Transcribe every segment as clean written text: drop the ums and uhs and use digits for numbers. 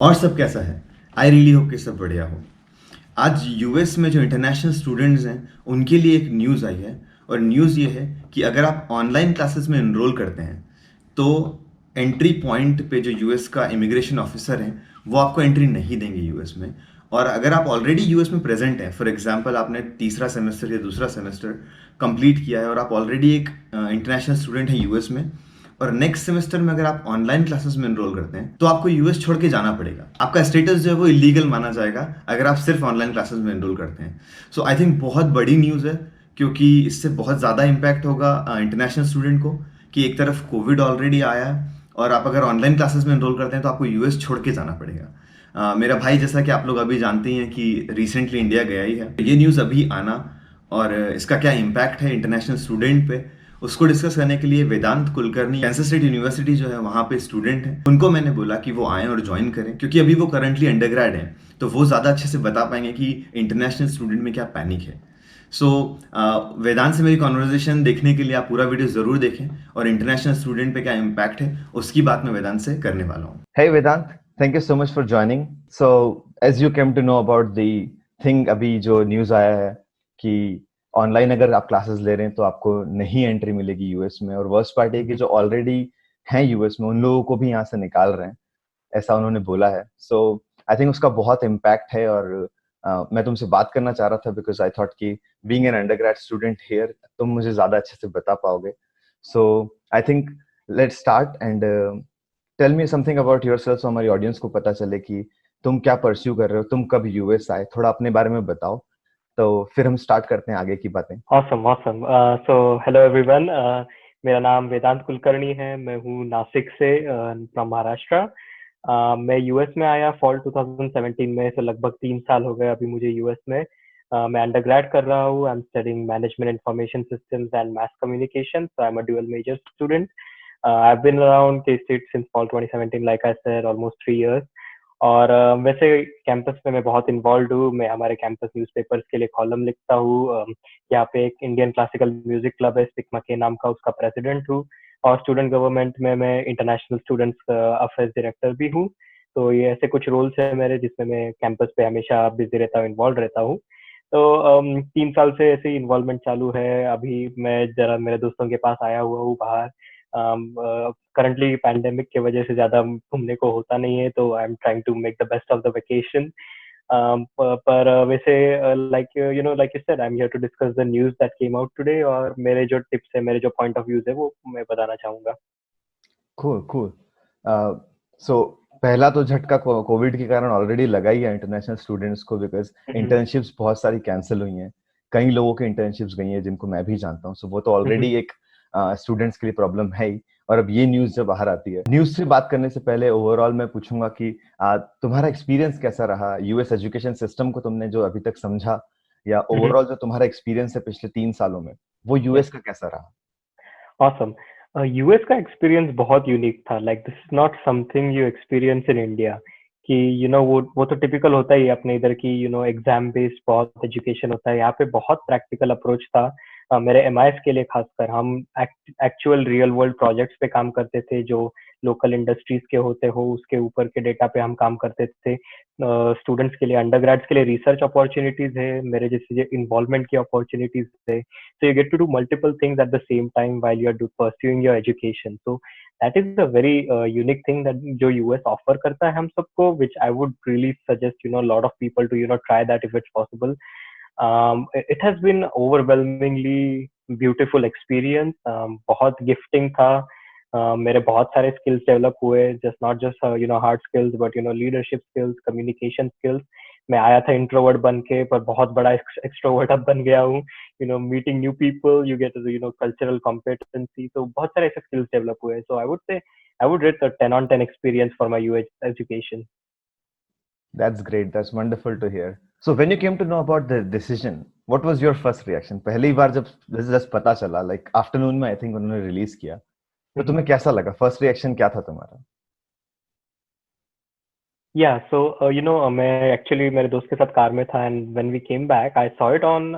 और सब कैसा है? आई रियली होप कि सब बढ़िया हो। आज यूएस में जो इंटरनेशनल स्टूडेंट्स हैं उनके लिए एक न्यूज़ आई है। और न्यूज़ ये है कि अगर आप ऑनलाइन क्लासेस में एनरोल करते हैं तो एंट्री पॉइंट पे जो यूएस का इमिग्रेशन ऑफिसर है वो आपको एंट्री नहीं देंगे यूएस में। और अगर आप ऑलरेडी यूएस में प्रेजेंट हैं, फॉर एग्जांपल आपने तीसरा सेमेस्टर या दूसरा सेमेस्टर कंप्लीट किया है और आप ऑलरेडी एक इंटरनेशनल स्टूडेंट हैं यूएस में, और नेक्स्ट सेमेस्टर में अगर आप ऑनलाइन क्लासेस में एनरोल करते हैं तो आपको यूएस छोड़ के जाना पड़ेगा। आपका स्टेटस जो है वो इलीगल माना जाएगा अगर आप सिर्फ ऑनलाइन क्लासेस में एनरोल करते हैं। सो आई थिंक बहुत बड़ी न्यूज़ है, क्योंकि इससे बहुत ज़्यादा इम्पैक्ट होगा इंटरनेशनल स्टूडेंट को। कि एक तरफ कोविड ऑलरेडी आया है और आप अगर ऑनलाइन क्लासेस में एनरोल करते हैं तो आपको यूएस छोड़ के जाना पड़ेगा। मेरा भाई, जैसा कि आप लोग अभी जानते ही हैं कि रिसेंटली इंडिया गया ही है, ये न्यूज़ अभी आना और इसका क्या इम्पैक्ट है इंटरनेशनल स्टूडेंट पे, उसको डिस्कस करने के लिए वेदांत कुलकर्णी कैंसस स्टेट यूनिवर्सिटी जो है वहाँ पे स्टूडेंट हैं, उनको मैंने बोला कि वो आएँ और ज्वाइन करें, क्योंकि अभी वो करंटली अंडरग्रेड हैं तो वो ज़्यादा अच्छे से बता पाएंगे कि इंटरनेशनल स्टूडेंट में क्या पैनिक है। सो वेदांत से मेरी कॉन्वर्जेशन देखने के लिए आप पूरा वीडियो ज़रूर देखें और इंटरनेशनल स्टूडेंट पे क्या इम्पैक्ट है उसकी बात मैं वेदांत से करने वाला हूँ। Hey Vedant, thank you so much for joining. So, as you came to know about the thing अभी जो न्यूज़ आया है कि ऑनलाइन अगर आप क्लासेस ले रहे हैं तो आपको नहीं एंट्री मिलेगी यूएस में, और वर्स्ट पार्ट है कि जो ऑलरेडी हैं यूएस में उन लोगों को भी यहाँ से निकाल रहे हैं, ऐसा उन्होंने बोला है। सो आई थिंक उसका बहुत इम्पैक्ट है, और मैं तुमसे बात करना चाह रहा था बिकॉज आई थॉट कि being an undergrad student here तुम मुझे ज़्यादा अच्छे से बता पाओगे। So I think let's start and tell me something about yourself, so हमारी ऑडियंस को पता चले कि तुम क्या परस्यू कर रहे हो, तुम कब यूएस आए, थोड़ा अपने बारे में बताओ, तो फिर हम स्टार्ट करते हैं आगे की बातें। Awesome, awesome. So hello everyone. मेरा नाम वेदांत कुलकर्णी है. मैं हूँ नासिक से, फ्रॉम महाराष्ट्र. मैं यूएस में आया फॉल 2017 में, तो लगभग 3 साल हो गए अभी मुझे यूएस में. मैं अंडरग्रेड कर रहा हूँ. I am studying management information systems and mass communication, so I'm a dual major student. I've been around K-State since fall 2017, like I said, almost 3 years. और वैसे कैंपस में मैं बहुत इन्वॉल्व हूँ. मैं हमारे कैंपस न्यूज़पेपर्स के लिए कॉलम लिखता हूँ. यहाँ पे एक इंडियन क्लासिकल म्यूजिक क्लब है स्टिग्मा के नाम का, उसका प्रेसिडेंट हूँ. और स्टूडेंट गवर्नमेंट में मैं इंटरनेशनल स्टूडेंट्स अफेयर्स डायरेक्टर भी हूँ. तो ये ऐसे कुछ रोल्स है मेरे जिसमें मैं कैंपस पे हमेशा बिजी रहता हूँ, इन्वॉल्व रहता हूँ. तो 3 साल से ऐसे ही इन्वॉल्वमेंट चालू है. अभी मैं जरा मेरे दोस्तों के पास आया हुआ हूँ बाहर. करंटली पैंडेमिक की वजह से ज्यादा घूमने को होता नहीं है, तो I am trying to make the best of the vacation. पर वैसे like like you said, I am here to discuss the news that came out today, और मेरे जो टिप्स है, मेरे जो पॉइंट ऑफ व्यूज है, वो मैं बताना चाहूंगा. Cool cool. सो पहला तो झटका कोविड के कारण ऑलरेडी लगा ही है इंटरनेशनल स्टूडेंट्स को, बिकॉज हम्म. इंटर्नशिप्स बहुत सारी कैंसिल हुई हैं, कई लोगों की इंटर्नशिप्स गई हैं जिनको मैं भी जानता हूँ, सो वो तो ऑलरेडी एक स्टूडेंट्स के लिए प्रॉब्लम है ही। और अब ये न्यूज़ जब बाहर आती है, न्यूज़ से बात करने से पहले ओवरऑल मैं पूछूंगा कि तुम्हारा एक्सपीरियंस कैसा रहा यूएस एजुकेशन सिस्टम को, तुमने जो अभी तक समझा, या ओवरऑल जो तुम्हारा एक्सपीरियंस है पिछले 3 सालों में, वो यूएस का कैसा रहा? ऑसम. यूएस का एक्सपीरियंस बहुत यूनिक था. Like this is not something you experience in India. कि वो तो टिपिकल होता ही है अपने इधर की. एग्जाम बेस्ड बहुत एजुकेशन होता है. यहाँ पे बहुत प्रैक्टिकल अप्रोच था. मेरे एमआईएस के लिए खासकर हम एक्चुअल रियल वर्ल्ड प्रोजेक्ट्स पे काम करते थे, जो लोकल इंडस्ट्रीज के होते हो उसके ऊपर के डेटा पे हम काम करते थे. स्टूडेंट्स के लिए, अंडरग्रेड्स के लिए रिसर्च अपॉर्चुनिटीज है, मेरे जैसे इन्वॉल्वमेंट की अपॉर्चुनिटीज है. So you get to do multiple things at the same time while you're pursuing your education. So that is a very unique thing that जो US offer करता है हम सबको, which I would really suggest a lot of people to try that if it's possible. It has been overwhelmingly beautiful experience. बहुत gifting था. मेरे बहुत सारे skills develop हुए, just not just hard skills but leadership skills, communication skills. मैं आया था introvert बन के, पर बहुत बड़ा एक्सट्रोवर्ट अब बन गया हूँ. Meeting new people, you get cultural competency. तो बहुत सारे ऐसे स्किल्स डेवलप हुए. So I would rate 10 on 10 experience for my US education. That's great. That's wonderful to hear. So when you came to know about the decision, what was your first reaction? पहली बार जब result पता चला, like afternoon में I think उन्होंने release किया, तो तुम्हें कैसा लगा? फर्स्ट रिएक्शन क्या था तुम्हारा? Yeah, so मैं एक्चुअली मेरे दोस्त के साथ कार में था, and when we came back I saw it on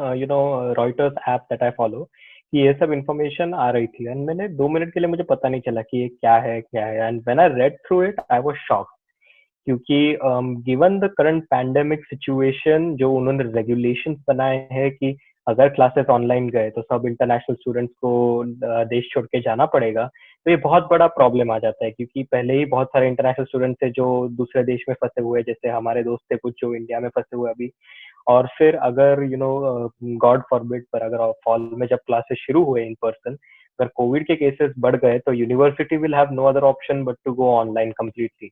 Reuters app that I follow, कि ये सब इन्फॉर्मेशन आ रही थी. एंड मैंने 2 मिनट के लिए, मुझे पता नहीं चला कि ये क्या है क्या है. And when I read through it I was shocked क्योंकि given the current pandemic situation जो उन्होंने रेगुलेशंस बनाए हैं कि अगर क्लासेस ऑनलाइन गए तो सब इंटरनेशनल स्टूडेंट्स को देश छोड़ के जाना पड़ेगा, तो ये बहुत बड़ा प्रॉब्लम आ जाता है क्योंकि पहले ही बहुत सारे इंटरनेशनल स्टूडेंट्स थे जो दूसरे देश में फंसे हुए हैं, जैसे हमारे दोस्त थे कुछ जो इंडिया में फंसे हुए अभी। और फिर अगर गॉड फॉरबिड पर अगर फॉल में जब क्लासेस शुरू हुए इन पर्सन, अगर कोविड के केसेस बढ़ गए तो university will have no other option but to go online completely.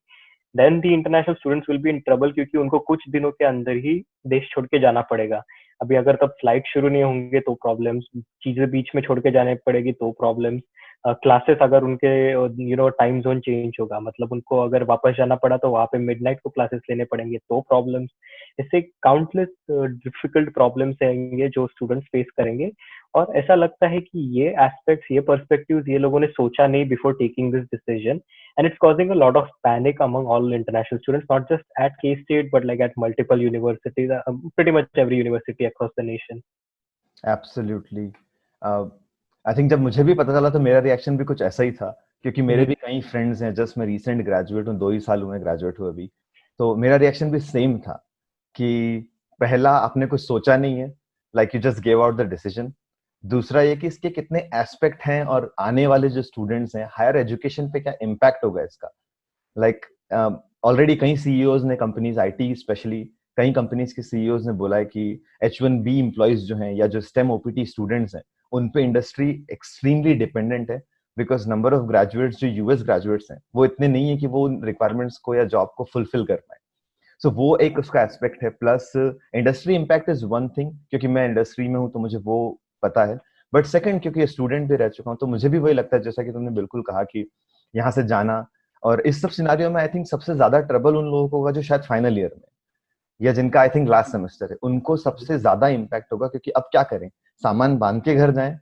Then the international students will be in trouble क्योंकि उनको कुछ दिनों के अंदर ही देश छोड़ के जाना पड़ेगा। अभी अगर तब फ्लाइट शुरू नहीं होंगे तो प्रॉब्लम्स, चीजें बीच में छोड़ के जाने पड़ेगी तो प्रॉब्लम्स, क्लासेस अगर उनके टाइम जोन चेंज होगा, मतलब उनको अगर वापस जाना पड़ा तो वहाँ पे मिडनाइट को क्लासेस लेने पड़ेंगे तो प्रॉब्लम्स। इससे काउंटलेस डिफिकल्ट प्रॉब्लम्स आएंगे जो स्टूडेंट्स फेस करेंगे। और ऐसा लगता है कि ये एस्पेक्ट्स, ये पर्सपेक्टिव्स ये लोगों ने सोचा नहीं before taking this decision, and it's causing a lot of panic among all international students, not just at K-State, but like at multiple universities, pretty much every university across the nation. Absolutely. I think जब मुझे भी पता चला तो मेरा reaction भी कुछ ऐसा ही था, क्योंकि मेरे भी कई फ्रेंड्स हैं, जस्ट मैं रिसेंट ग्रेजुएट हूँ, 2 ही साल हुए ग्रेजुएट हुए अभी। तो मेरा रिएक्शन भी सेम था कि पहला आपने कुछ सोचा नहीं है, like you just gave out the decision. दूसरा ये कि इसके कितने एस्पेक्ट हैं और आने वाले जो स्टूडेंट्स हैं हायर एजुकेशन पे क्या इम्पैक्ट होगा इसका। लाइक ऑलरेडी कई सीईओज ने, कंपनीज आईटी स्पेशली कई कंपनीज के सीईओज ने बोला है कि H1B एम्प्लॉइज जो हैं या जो स्टेम ओपीटी स्टूडेंट्स हैं उन पे इंडस्ट्री एक्सट्रीमली डिपेंडेंट है, बिकॉज नंबर ऑफ ग्रेजुएट्स जो यूएस ग्रेजुएट्स हैं वो इतने नहीं है कि वो उन रिक्वायरमेंट्स को या जॉब को फुलफिल कर पाए। सो वो एक उसका एस्पेक्ट है। Plus industry impact is one thing, क्योंकि मैं इंडस्ट्री में हूँ तो मुझे वो पता है। बट सेकंड, क्योंकि स्टूडेंट भी रह चुका हूँ तो मुझे भी वही लगता है, जैसा कि तुमने बिल्कुल कहा कि यहाँ से जाना, और इस सब सिनारियो में आई थिंक सबसे ज्यादा ट्रबल उन लोगों को होगा जो शायद फाइनल ईयर में या जिनका आई थिंक लास्ट सेमेस्टर है, उनको सबसे ज्यादा इम्पैक्ट होगा। क्योंकि अब क्या करें, सामान बांध के घर जाएं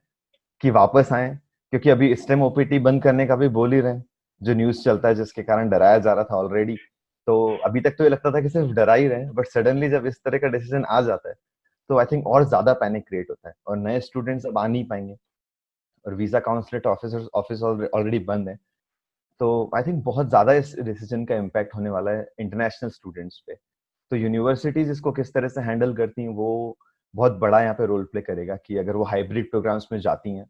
कि वापस आए, क्योंकि अभी स्टेम ओपीटी बंद करने का भी बोल ही रहे हैं, जो न्यूज चलता है जिसके कारण डराया जा रहा था ऑलरेडी। तो अभी तक तो ये लगता था कि सिर्फ डरा ही रहे हैं, बट सडनली जब इस तरह का डिसीजन आ जाता है तो आई थिंक और ज्यादा पैनिक क्रिएट होता है, और नए स्टूडेंट्स अब आ नहीं पाएंगे, और वीजा काउंसलेट ऑफिस ऑलरेडी बंद है। तो आई थिंक बहुत ज्यादा इस डिसीजन का इम्पैक्ट होने वाला है इंटरनेशनल स्टूडेंट्स पे। तो यूनिवर्सिटीज इसको किस तरह से हैंडल करती हैं वो बहुत बड़ा यहाँ पे रोल प्ले करेगा, कि अगर वो हाइब्रिड प्रोग्राम्स में जाती हैं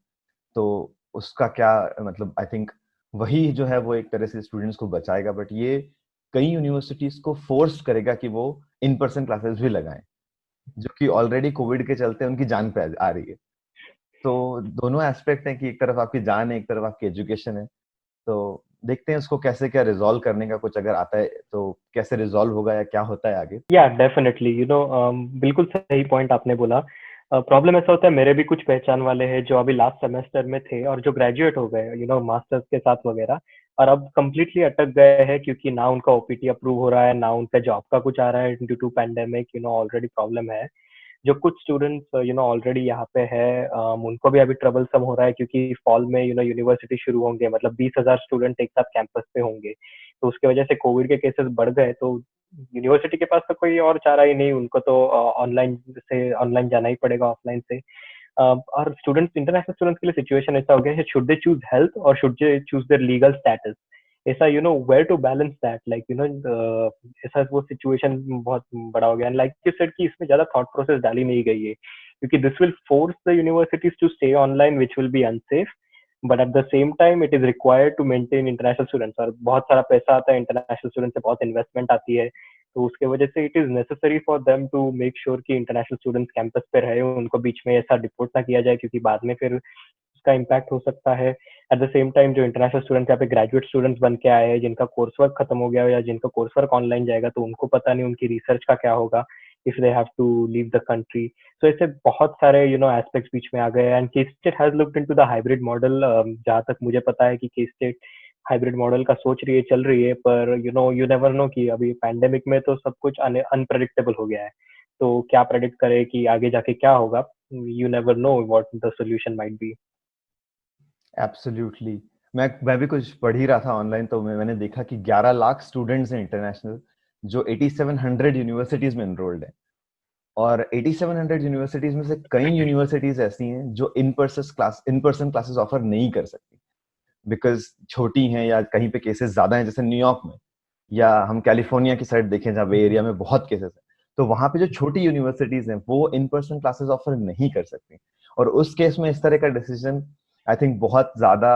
तो उसका क्या मतलब। आई थिंक वही जो है वो एक तरह से स्टूडेंट्स को बचाएगा, बट ये कई यूनिवर्सिटीज को फोर्स करेगा कि वो इन पर्सन क्लासेस भी लगाएं, जो कि ऑलरेडी कोविड के चलते उनकी जान पे आ रही है। तो दोनों एस्पेक्ट हैं कि एक तरफ आपकी जान है, एक तरफ आपकी एजुकेशन है। तो देखते हैं उसको कैसे क्या रिजॉल्व करने का कुछ अगर आता है तो कैसे रिजॉल्व होगा या क्या होता है आगे। या डेफिनेटली बिल्कुल सही पॉइंट आपने बोला। प्रॉब्लम ऐसा होता है, मेरे भी कुछ पहचान वाले हैं जो अभी लास्ट सेमेस्टर में थे और जो ग्रेजुएट हो गए मास्टर्स के साथ वगैरह, और अब कंप्लीटली अटक गए हैं क्योंकि ना उनका ओपीटी अप्रूव हो रहा है, ना उनका जॉब का कुछ आ रहा है due to pandemic. Already problem है। जो कुछ स्टूडेंट्स ऑलरेडी यहाँ पे है, उनको भी अभी ट्रबल सम हो रहा है क्योंकि फॉल में यूनिवर्सिटी शुरू होंगे, मतलब 20,000 स्टूडेंट एक साथ कैंपस पे होंगे। तो उसकी वजह से कोविड के केसेस बढ़ गए, तो यूनिवर्सिटी के पास तो कोई और चारा ही नहीं, उनको तो ऑनलाइन जाना ही पड़ेगा ऑफलाइन से। और स्टूडेंट्स, इंटरनेशनल स्टूडेंट्स के लिए सिचुएशन ऐसा हो गया है, शुड दे चूज हेल्थ और should they choose their legal status. ऐसा where to balance that, like ऐसा वो सिचुएशन बहुत बड़ा हो गया। एंड लाइक यू सेड कि इसमें ज्यादा थॉट प्रोसेस डाली नहीं गई है क्योंकि this will force the universities to stay online which will be unsafe, but at the same time it is required to maintain international students, और बहुत सारा पैसा आता है इंटरनेशनल स्टूडेंट से, बहुत इन्वेस्टमेंट आती है। तो उसके वजह से it is necessary for them to make sure कि इंटरनेशनल स्टूडेंट्स कैंपस पे रहे, उनको बीच में ऐसा डिपोर्ट ना किया जाए क्योंकि बाद में फिर उसका इम्पैक्ट हो सकता है। एट द सेम टाइम जो इंटरनेशनल स्टूडेंट्स यहाँ पे ग्रेजुएट स्टूडेंट्स बन के आए हैं, जिनका कोर्स वर्क खत्म हो गया हो या जिनका कोर्स वर्क ऑनलाइन जाएगा, तो उनको पता नहीं उनकी रिसर्च का क्या होगा if they have to leave the country. So ऐसे बहुत सारे एस्पेक्ट्स बीच में आ गए। एंड के state has looked into the hybrid model. जहाँ तक मुझे पता है कि के स्टेट हाइब्रिड मॉडल का सोच रही है, चल रही है, पर यू नेवर नो कि अभी पैंडेमिक में तो सब कुछ अनप्रेडिक्टेबल हो गया है। तो क्या प्रेडिक्ट करे कि आगे जाके क्या होगा, you never know what the solution might be. Absolutely. मैं भी कुछ पढ़ ही रहा था ऑनलाइन, तो मैंने देखा कि 11 लाख स्टूडेंट्स हैं इंटरनेशनल जो 8700 यूनिवर्सिटीज में एनरोल्ड हैं, और 8700 यूनिवर्सिटीज में से कई यूनिवर्सिटीज ऐसी हैं जो इन पर्सन क्लासेस ऑफर नहीं कर सकती बिकॉज छोटी हैं या कहीं पे केसेस ज्यादा हैं, जैसे न्यूयॉर्क में या हम कैलिफोर्निया की साइड देखें जहाँ बे एरिया में बहुत केसेस है, तो वहां पे जो छोटी यूनिवर्सिटीज हैं वो इन पर्सन क्लासेस ऑफर नहीं कर सकती, और उस केस में इस तरह का डिसीजन आई थिंक बहुत ज्यादा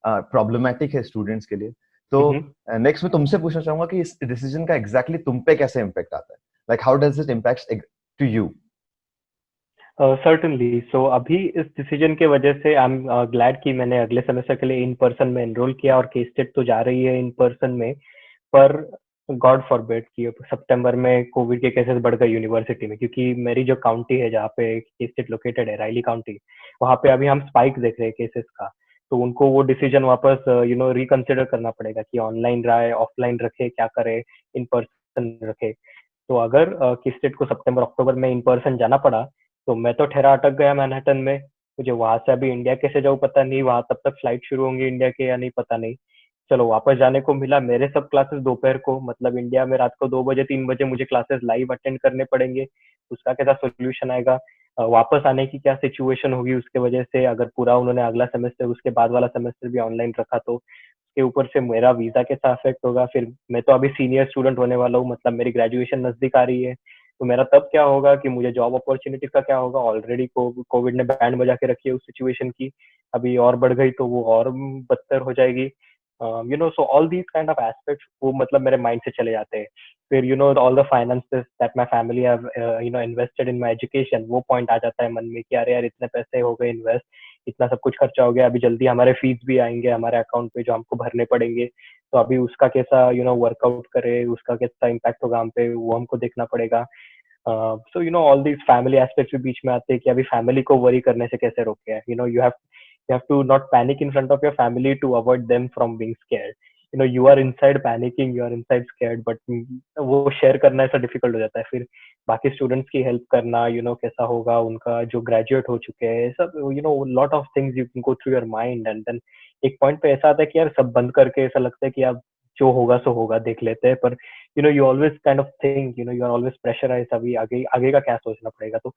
प्रॉब्लमेटिक है स्टूडेंट्स के लिए। तो हम्म। नेक्स्ट मैं तुमसे पूछना चाहूंगा कि इस डिसीजन का एग्जैक्टली तुम पे कैसे इम्पैक्ट आता है, like how does it impact to you? Certainly, so अभी इस डिसीजन के वजह से आई एम ग्लैड कि मैंने अगले सेमेस्टर के लिए इन पर्सन में एनरोल किया, और के स्टेट तो जा रही है इन पर्सन में। पर गॉड फॉरबिड कि सितंबर में कोविड के केसेस बढ़ गए यूनिवर्सिटी में, क्योंकि मेरी जो काउंटी है जहाँ पे के स्टेट लोकेटेड है, राइली काउंटी, वहाँ पे अभी हम स्पाइक देख रहे हैं केसेस का। तो उनको वो डिसीजन वापस रिकंसिडर करना पड़ेगा कि ऑनलाइन रहे, ऑफलाइन रखे, क्या करे, इन पर्सन रखे। तो अगर किस स्टेट को सितंबर अक्टूबर में इन पर्सन जाना पड़ा, तो मैं तो ठहरा अटक गया मैनहट्टन में। मुझे वहां से अभी इंडिया कैसे जाऊँ पता नहीं, वहां तब तक फ्लाइट शुरू होंगी इंडिया के या नहीं पता नहीं। चलो वापस जाने को मिला, मेरे सब क्लासेस दोपहर को, मतलब इंडिया में रात को 2 बजे 3 बजे मुझे क्लासेस लाइव अटेंड करने पड़ेंगे। उसका कैसा सोल्यूशन आएगा? वापस आने की क्या सिचुएशन होगी उसके वजह से, अगर पूरा उन्होंने अगला सेमेस्टर उसके बाद वाला सेमेस्टर भी ऑनलाइन रखा तो उसके ऊपर से मेरा वीजा कैसा अफेक्ट होगा? फिर मैं तो अभी सीनियर स्टूडेंट होने वाला हूँ, मतलब मेरी ग्रेजुएशन नजदीक आ रही है। तो मेरा तब क्या होगा कि मुझे जॉब अपॉर्चुनिटी का क्या होगा? ऑलरेडी कोविड ने बैंड बजा के रखी है उस सिचुएशन की, अभी और बढ़ गई तो वो और बदतर हो जाएगी। So all these kind of aspects वो मतलब मेरे माइंड से चले जाते हैं। फिर all the finances that my family have invested in my education, वो पॉइंट आ जाता है मन में कि अरे यार इतने पैसे हो गए इन्वेस्ट, इतना सब कुछ खर्चा हो गया, अभी जल्दी हमारे फीस भी आएंगे हमारे अकाउंट पे जो हमको भरने पड़ेंगे। तो अभी उसका कैसा वर्कआउट करे, उसका कैसा इम्पैक्ट होगा हम पे, वो हमको देखना पड़ेगा। So all these family aspects भी बीच में आते हैं कि अभी फैमिली को वरी करने से कैसे रोके हैं। You have to not panic in front of your family to avoid them from being scared. You are inside panicking, you are inside scared, but वो शेयर करना ऐसा डिफिकल्ट हो जाता है। फिर बाकी स्टूडेंट्स की हेल्प करना, कैसा होगा उनका जो ग्रेजुएट हो चुके हैं, सब lot of things you can go through your mind. And then एक पॉइंट पे ऐसा आता है कि यार सब बंद करके ऐसा लगता है कि यार जो होगा सो होगा, देख लेते हैं। पर you always kind of think, you are always pressurise, अभी आगे आगे का क्या सोचना पड़ेगा। तो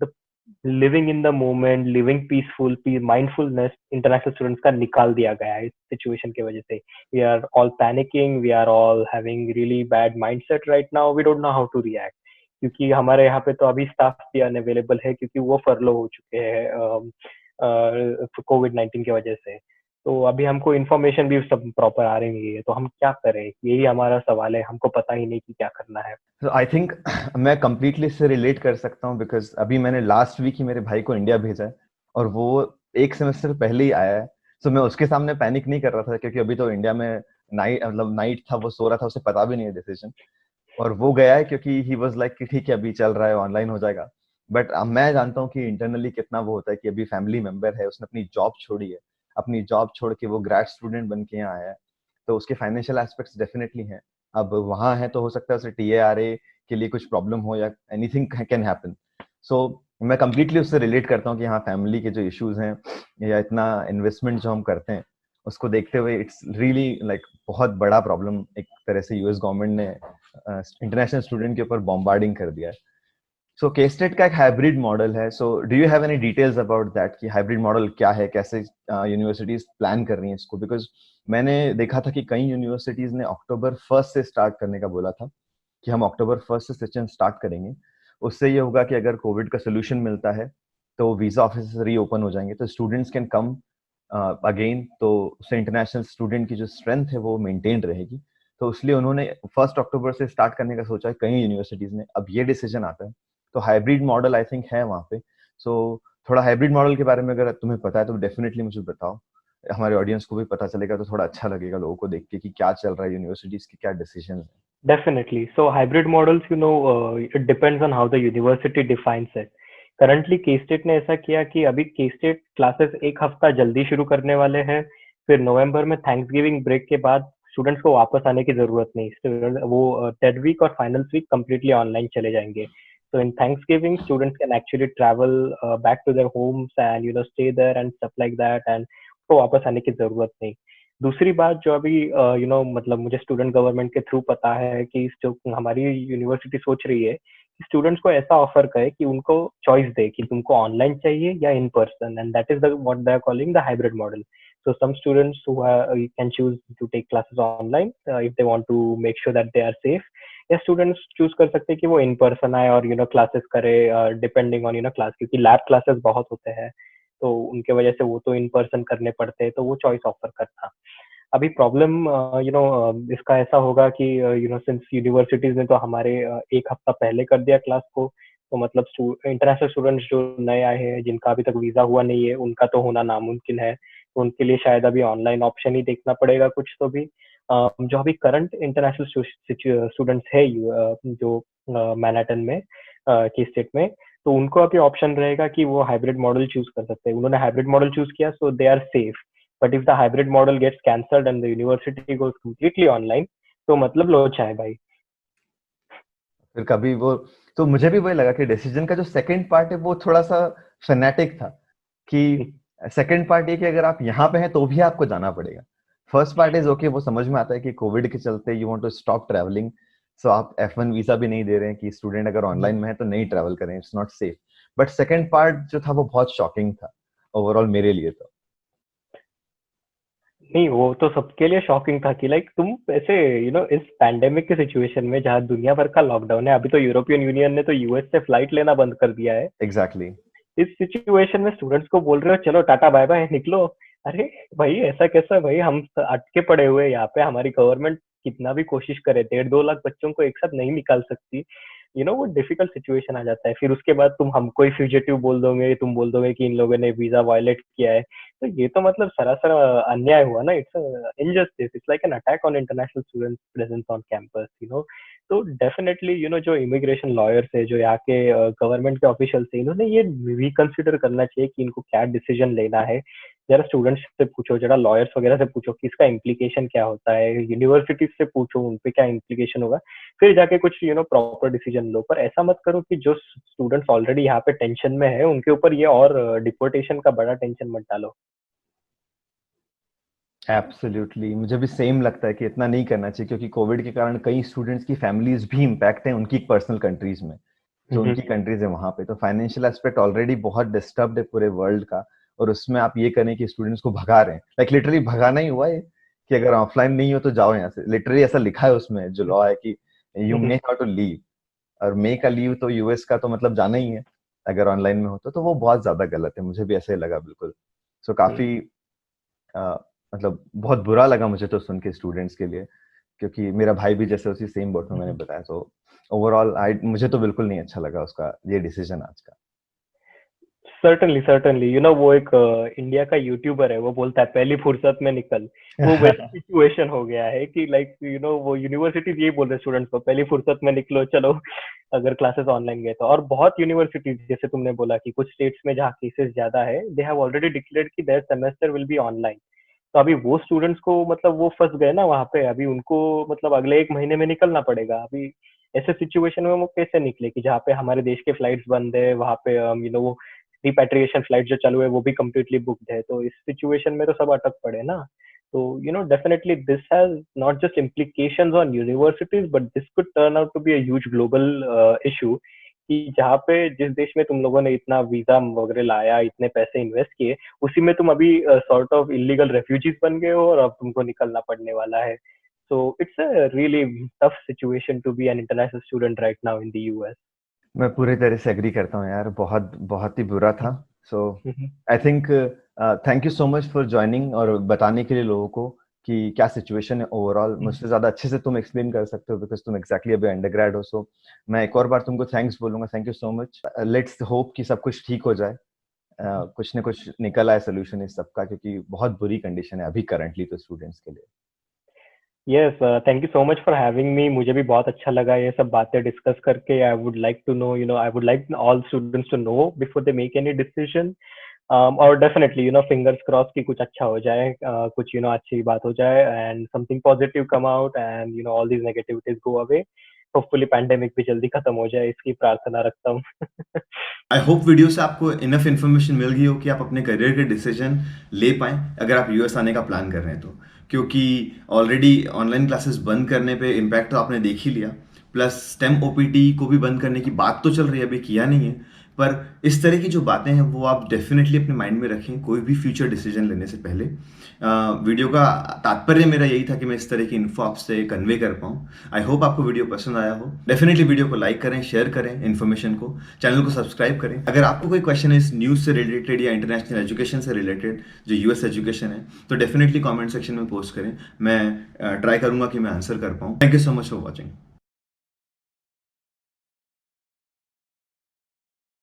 the living in the moment, living peaceful, mindfulness international students का निकाल दिया गया है इस सिचुएशन की वजह से। We are all panicking, we are all having really bad mindset right now, we don't know how to react. क्योंकि हमारे यहाँ पे तो अभी स्टाफ भी अनअवेलेबल है, क्योंकि वो फरलो हो चुके हैं कोविड-19 की वजह से। तो अभी हमको इन्फॉर्मेशन भी सब प्रॉपर आ रही नहीं है, तो हम क्या करें? यही हमारा सवाल है, हमको पता ही नहीं कि क्या करना है। तो आई थिंक मैं कंप्लीटली इससे रिलेट कर सकता हूँ, बिकॉज अभी मैंने लास्ट वीक ही मेरे भाई को इंडिया भेजा है, और वो एक सेमेस्टर पहले ही आया है। सो मैं उसके सामने पैनिक नहीं कर रहा था, क्योंकि अभी तो इंडिया में नाइट था, वो सो रहा था, उसे पता भी नहीं है डिसीजन। और वो गया है क्योंकि ही वाज लाइक कि ठीक है अभी चल रहा है, ऑनलाइन हो जाएगा। बट मैं जानता हूँ कि इंटरनली कितना वो होता है कि अभी फैमिली मेंबर है, उसने अपनी जॉब छोड़ी है, अपनी जॉब छोड़ के वो ग्रेड स्टूडेंट बन के यहाँ आया है, तो उसके फाइनेंशियल एस्पेक्ट्स डेफिनेटली हैं। अब वहाँ है तो हो सकता है उसे टीएआरए के लिए कुछ प्रॉब्लम हो, या एनीथिंग कैन हैपन। सो मैं कंप्लीटली उससे रिलेट करता हूँ कि हाँ, फैमिली के जो इश्यूज हैं या इतना इन्वेस्टमेंट जो हम करते हैं, उसको देखते हुए इट्स रियली लाइक बहुत बड़ा प्रॉब्लम एक तरह से यूएस गवर्नमेंट ने इंटरनेशनल स्टूडेंट के ऊपर बॉम्बार्डिंग कर दिया है। सो के स्टेट का एक हाइब्रिड मॉडल है। So do you have any details about that कि हाइब्रिड मॉडल क्या है, कैसे यूनिवर्सिटीज प्लान कर रही हैं इसको? बिकॉज मैंने देखा था कि कई यूनिवर्सिटीज ने अक्टूबर 1 से स्टार्ट करने का बोला था, कि हम अक्टूबर 1 से सेशन स्टार्ट करेंगे। उससे ये होगा कि अगर कोविड का सोल्यूशन मिलता है तो वीजा ऑफिस रीओपन हो जाएंगे, तो स्टूडेंट्स कैन कम अगेन, तो उससे इंटरनेशनल स्टूडेंट की जो स्ट्रेंथ है वो मेंटेन रहेगी। तो इसलिए उन्होंने 1 अक्टूबर से स्टार्ट करने का सोचा है कई यूनिवर्सिटीज ने। अब ये डिसीजन आता है, तो हाइब्रिड मॉडल आई थिंक है वहाँ पे। सो थोड़ा हाइब्रिड मॉडल के बारे में अगर तुम्हें पता है तो डेफिनेटली मुझे बताओ, हमारे ऑडियंस को भी पता चलेगा, तो थोड़ा अच्छा लगेगा लोगों को देख के कि क्या चल रहा है, यूनिवर्सिटीज के क्या डिसीजन है। Definitely. So hybrid models, it depends on how the university defines it. Currently, K-State ने ऐसा किया कि अभी K-State क्लासेस एक हफ्ता जल्दी शुरू करने वाले हैं। फिर नवंबर में थैंक्स गिविंग ब्रेक के बाद स्टूडेंट्स को वापस आने की जरूरत नहीं, वो टेड वीक और फाइनल्स वीक कम्प्लीटली ऑनलाइन चले जाएंगे। So in Thanksgiving, students can actually travel back to their homes and stay there and stuff like that, and को वापस आने की जरूरत नहीं। दूसरी बात जो अभी मतलब मुझे स्टूडेंट गवर्नमेंट के थ्रू पता है कि जो हमारी यूनिवर्सिटी सोच रही है कि स्टूडेंट्स को ऐसा ऑफर करे कि उनको चॉइस दे कि तुमको ऑनलाइन चाहिए या in person, and that is the what they are calling the hybrid model. So some students who can choose to take classes online if they want to make sure that they are safe, या students choose कर सकते हैं कि वो in person आए और classes करे, depending on class, क्योंकि लैब क्लासेस बहुत होते हैं तो उनके वजह से वो तो इन पर्सन करने पड़ते हैं, तो वो चॉइस ऑफर करता। अभी प्रॉब्लम इसका ऐसा होगा कि सिंस यूनिवर्सिटीज ने तो हमारे एक हफ्ता पहले कर दिया क्लास को, तो मतलब इंटरनेशनल स्टूडेंट्स जो नए आए हैं जिनका अभी तक वीजा हुआ नहीं है उनका तो होना नामुमकिन है, तो उनके लिए शायद अभी ऑनलाइन ऑप्शन ही देखना पड़ेगा कुछ तो भी। जो अभी करंट इंटरनेशनल स्टूडेंट्स है जो मैनहट्टन में की स्टेट में, तो उनको अभी ऑप्शन रहेगा कि वो हाइब्रिड मॉडल चूज कर सकते हैं। उन्होंने हाइब्रिड मॉडल चूज किया, so they are safe. But if the hybrid model gets cancelled and the university goes completely online, तो मतलब लोचा है भाई। फिर कभी वो, तो मुझे भी वही लगा कि डिसीजन का जो सेकंड पार्ट है वो थोड़ा सा फैनेटिक था, कि सेकंड पार्ट ये कि अगर आप यहाँ पे हैं तो भी आपको जाना पड़ेगा। फर्स्ट पार्ट इज ओके, वो समझ में आता है कि कोविड के चलते you want to stop travelling, so आप F1 वीजा भी नहीं दे रहे हैं कि स्टूडेंट अगर ऑनलाइन में है तो नहीं ट्रैवल करें, it's not safe. But second part जो था वो बहुत शॉकिंग था ओवरऑल मेरे लिए। तो नहीं, वो तो सबके लिए शॉकिंग था कि लाइक तुम ऐसे इस पैंडेमिक के सिचुएशन में जहाँ दुनिया भर का लॉकडाउन है, अभी तो यूरोपियन यूनियन ने तो यूएस से फ्लाइट लेना बंद कर दिया है। एग्जैक्टली इस सिचुएशन में स्टूडेंट्स को बोल रहे हो चलो टाटा बाय बाय निकलो। अरे भाई ऐसा कैसा, भाई हम अटके पड़े हुए हैं यहाँ पे, हमारी गवर्नमेंट कितना भी कोशिश करे 1.5-2 लाख बच्चों को एक साथ नहीं निकाल सकती। वो डिफिकल्ट सिचुएशन आ जाता है। फिर उसके बाद तुम हमको ही फ्यूजिटिव बोल दोगे, तुम बोल दोगे कि इन लोगों ने वीजा वायलेट किया है, तो ये तो मतलब सरासर अन्याय हुआ ना। It's injustice, it's like an attack on international students presence on campus. तो डेफिनेटली जो इमिग्रेशन लॉयर्स है, जो यहाँ के गवर्नमेंट के ऑफिशियल्स है, इन्होंने ये रिकंसिडर करना चाहिए कि इनको क्या डिसीजन लेना है। जरा स्टूडेंट्स से पूछो, जरा लॉयर्स वगैरह से पूछो कि इसका इम्प्लीकेशन क्या होता है, यूनिवर्सिटीज से पूछो उन पे क्या इम्प्लीकेशन होगा, फिर जाके कुछ प्रॉपर डिसीजन लो। पर ऐसा मत करो कि जो स्टूडेंट्स ऑलरेडी यहाँ पे टेंशन में है उनके ऊपर ये और डिपोर्टेशन का बड़ा टेंशन मत डालो। एब्सोल्युटली, मुझे भी सेम लगता है कि इतना नहीं करना चाहिए, क्योंकि कोविड के कारण कई स्टूडेंट्स की फैमिलीज भी इम्पैक्ट हैं उनकी पर्सनल कंट्रीज में, जो उनकी कंट्रीज है वहां पे। तो फाइनेंशियल एस्पेक्ट ऑलरेडी बहुत डिस्टर्ब्ड है पूरे वर्ल्ड का, और उसमें आप ये करें कि स्टूडेंट्स को भगा रहे हैं, लाइक लिटरली भगाना ही हुआ है कि अगर ऑफलाइन नहीं हो तो जाओ यहाँ से। लिटरली ऐसा लिखा है उसमें जो लॉ है कि you may have to leave, और मे का लीव तो यूएस का तो मतलब जाना ही है अगर ऑनलाइन में हो तो वो बहुत ज्यादा गलत है। मुझे भी ऐसे ही लगा बिल्कुल। सो काफी मतलब बहुत बुरा लगा मुझे तो सुन के स्टूडेंट्स के लिए, क्योंकि मेरा भाई भी जैसे उसी सेम बोट में मैंने बताया। तो ओवरऑल मुझे तो बिल्कुल नहीं अच्छा लगा उसका ये डिसीजन आज का। सर्टनली वो एक इंडिया का यूट्यूबर है, वो बोलता है पहली फुर्सत में निकल। वो वैसा सिचुएशन हो गया है कि लाइक वो यूनिवर्सिटीज यही बोल रहे स्टूडेंट्स को पहली फुर्सत में निकलो चलो, अगर क्लासेस ऑनलाइन गए तो। और बहुत यूनिवर्सिटीज, जैसे तुमने बोला कि कुछ स्टेट्स में जहाँ केसेस ज्यादा है, दे हैव ऑलरेडी डिक्लेयर्ड कि their semester will be online. तो अभी वो स्टूडेंट्स को मतलब वो फंस गए ना वहाँ पे, अभी उनको मतलब अगले 1 महीने में निकलना पड़ेगा। अभी ऐसे सिचुएशन में वो कैसे निकले कि जहाँ पे हमारे देश के फ्लाइट्स बंद है, वहाँ पे वो रिपैट्रिएशन फ्लाइट जो चालू है वो भी कम्प्लीटली बुक्ड है। तो इस सिचुएशन में तो सब अटक पड़े ना। तो definitely this has not just implications on universities, but this could turn out to be a huge global issue, कि जहाँ पे जिस देश में तुम लोगों ने इतना वीजा वगैरह लाया, इतने पैसे इन्वेस्ट किए, उसी में तुम अभी सॉर्ट ऑफ इलीगल रेफ्यूजीज बन गए हो और अब तुमको निकलना पड़ने वाला है। So it's a really tough situation to be an international student right now in the US. मैं पूरी तरह से एग्री करता हूँ यार, बहुत बहुत ही बुरा था। So I think thank you so much for joining और बताने के लिए लोगों को कि क्या सिचुएशन है ओवरऑल। मुझसे ज्यादा अच्छे से तुम एक्सप्लेन कर सकते हो बिकॉज तुम एग्जैक्टली अभी अंडरग्रेड हो। सो मैं एक और बार तुमको थैंक्स बोलूंगा। Thank you so much. Let's hope कि सब कुछ ठीक हो जाए, कुछ ना कुछ निकल आए सोल्यूशन इस सबका, क्योंकि बहुत बुरी कंडीशन है अभी करंटली तो स्टूडेंट्स के लिए। Yes, thank you so much for having me. मुझे भी बहुत अच्छा लगा ये सब बातें डिस्कस करके। I would like to know, I would like all students to know before they make any decision. और डेफिनेटली फिंगर्स क्रॉस की कुछ अच्छा हो जाए, कुछ अच्छी बात हो जाए, and something positive come out, and all these negativities go away. Hopefully pandemic भी जल्दी खत्म हो जाए, इसकी प्रार्थना रखता हूँ। आई होप वीडियो से आपको इनफ इन्फॉर्मेशन मिल गई हो कि आप अपने करियर के डिसीजन ले पाएँ अगर आप यूएस आने का प्लान कर रहे हैं तो। क्योंकि ऑलरेडी ऑनलाइन क्लासेस बंद करने पे इम्पैक्ट तो आपने देख ही लिया, प्लस स्टेम ओपीटी को भी बंद करने की बात तो चल रही है, अभी किया नहीं है, पर इस तरह की जो बातें हैं वो आप डेफिनेटली अपने माइंड में रखें कोई भी फ्यूचर डिसीजन लेने से पहले। वीडियो का तात्पर्य मेरा यही था कि मैं इस तरह की इन्फो आपसे कन्वे कर पाऊँ। आई होप आपको वीडियो पसंद आया हो। डेफिनेटली वीडियो को लाइक करें, शेयर करें इन्फॉर्मेशन को, चैनल को सब्सक्राइब करें। अगर आपको कोई क्वेश्चन है इस न्यूज़ से रिलेटेड या इंटरनेशनल एजुकेशन से रिलेटेड जो यूएस एजुकेशन है, तो डेफिनेटली कमेंट सेक्शन में पोस्ट करें। मैं ट्राई करूंगा कि मैं आंसर कर पाऊँ। Thank you so much for watching.